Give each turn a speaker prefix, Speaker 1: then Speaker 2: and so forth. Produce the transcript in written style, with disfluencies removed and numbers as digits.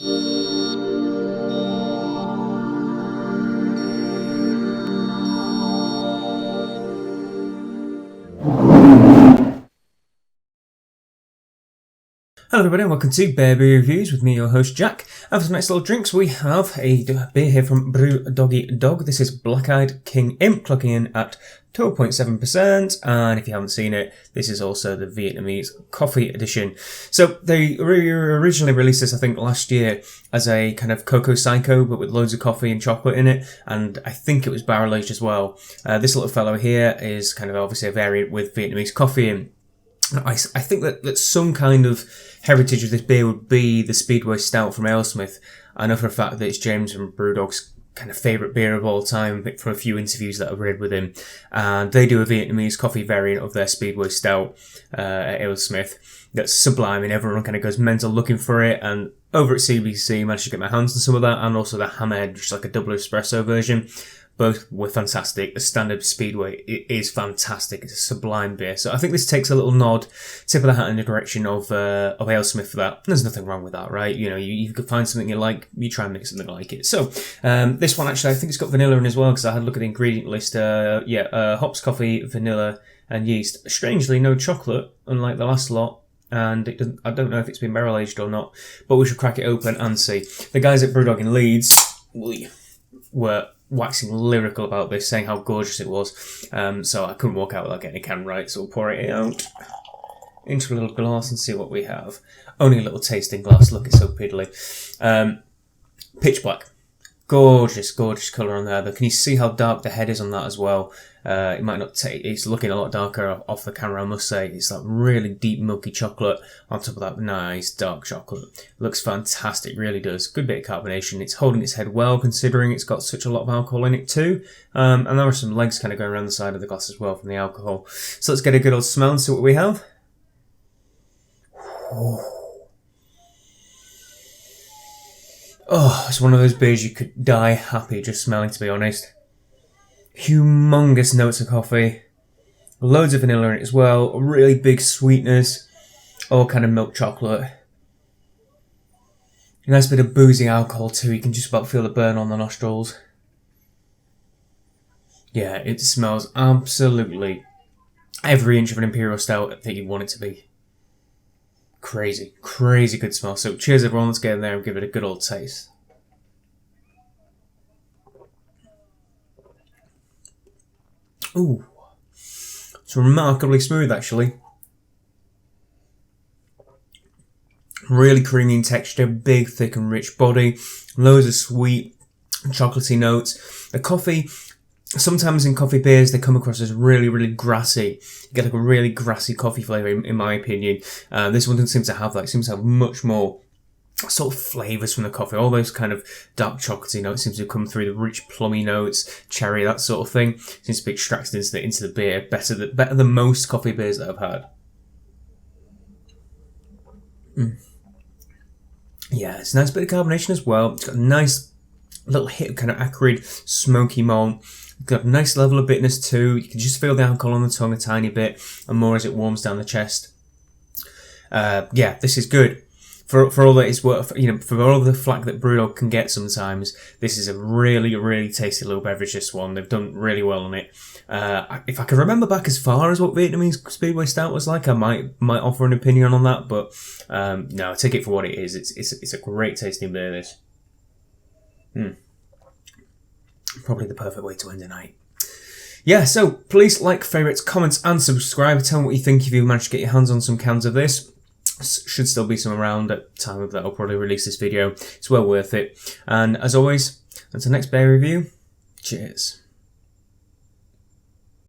Speaker 1: Hello everybody and welcome to Bear Beer Reviews with me, your host Jack. And for some next little drinks we have a beer here from BrewDoggy Dog. This is Black Eyed King Imp, clocking in at 12.7%, and if you haven't seen it, this is also the Vietnamese coffee edition. So they originally released this, I think, last year as a kind of Cocoa Psycho, but with loads of coffee and chocolate in it, and I think it was barrel aged as well. This little fellow here is kind of obviously a variant with Vietnamese coffee, and I think that some kind of heritage of this beer would be the Speedway Stout from AleSmith. I know for a fact that it's James from BrewDog's kind of favourite beer of all time from a few interviews that I've read with him. And they do a Vietnamese coffee variant of their Speedway Stout at AleSmith that's sublime, and everyone kind of goes mental looking for it. And over at CBC, I managed to get my hands on some of that, and also the Hammerhead, which is like a double espresso version. Both were fantastic. The standard Speedway is fantastic. It's a sublime beer. So I think this takes a little nod, tip of the hat in the direction of AleSmith for that. There's nothing wrong with that, right? You know, you could find something you like, you try and make something like it. So this one actually, I think it's got vanilla in as well, because I had a look at the ingredient list. Hops, coffee, vanilla, and yeast. Strangely, no chocolate, unlike the last lot. And it doesn't, I don't know if it's been barrel aged or not, but we should crack it open and see. The guys at BrewDog in Leeds were waxing lyrical about this, saying how gorgeous it was. So I couldn't walk out without getting a can right, so we'll pour it out into a little glass and see what we have. Only a little tasting glass, look, it's so piddly. Pitch black. Gorgeous, gorgeous colour on there. Can you see how dark the head is on that as well? It might not take, it's looking a lot darker off the camera, I must say. It's like really deep milky chocolate on top of that nice dark chocolate. Looks fantastic, really does. Good bit of carbonation. It's holding its head well, considering it's got such a lot of alcohol in it too. And there are some legs kind of going around the side of the glass as well from the alcohol. So let's get a good old smell and see what we have. Oh, it's one of those beers you could die happy just smelling, to be honest. Humongous notes of coffee. Loads of vanilla in it as well. A really big sweetness. All kind of milk chocolate. A nice bit of boozy alcohol too. You can just about feel the burn on the nostrils. Yeah, it smells absolutely every inch of an Imperial Stout that you want it to be. Crazy, crazy good smell. So cheers everyone, let's get in there and give it a good old taste. Ooh, it's remarkably smooth actually. Really creamy in texture, big, thick and rich body, loads of sweet, chocolatey notes. The coffee, sometimes in coffee beers, they come across as really, really grassy. You get like a really grassy coffee flavour, in my opinion. This one doesn't seem to have that. It seems to have much more sort of flavours from the coffee. All those kind of dark chocolatey notes seem to come through, the rich plummy notes, cherry, that sort of thing. Seems to be extracted into the beer better than most coffee beers that I've had. Yeah, it's a nice bit of carbonation as well. It's got a nice little hit of kind of acrid, smoky malt. Got a nice level of bitterness too. You can just feel the alcohol on the tongue a tiny bit, and more as it warms down the chest. Yeah, this is good. For all that it's worth, you know, for all of the flack that BrewDog can get sometimes, this is a really, really tasty little beverage, this one. They've done really well on it. If I can remember back as far as what Vietnamese Speedway Stout was like, I might offer an opinion on that, but no, take it for what it is. It's a great tasting beer, this. Probably the perfect way to end the night. Yeah, so please like, favourites, comments and subscribe. Tell me what you think if you managed to get your hands on some cans of this. Should still be some around at the time of that I'll probably release this video. It's well worth it. And as always, until next beer review, cheers.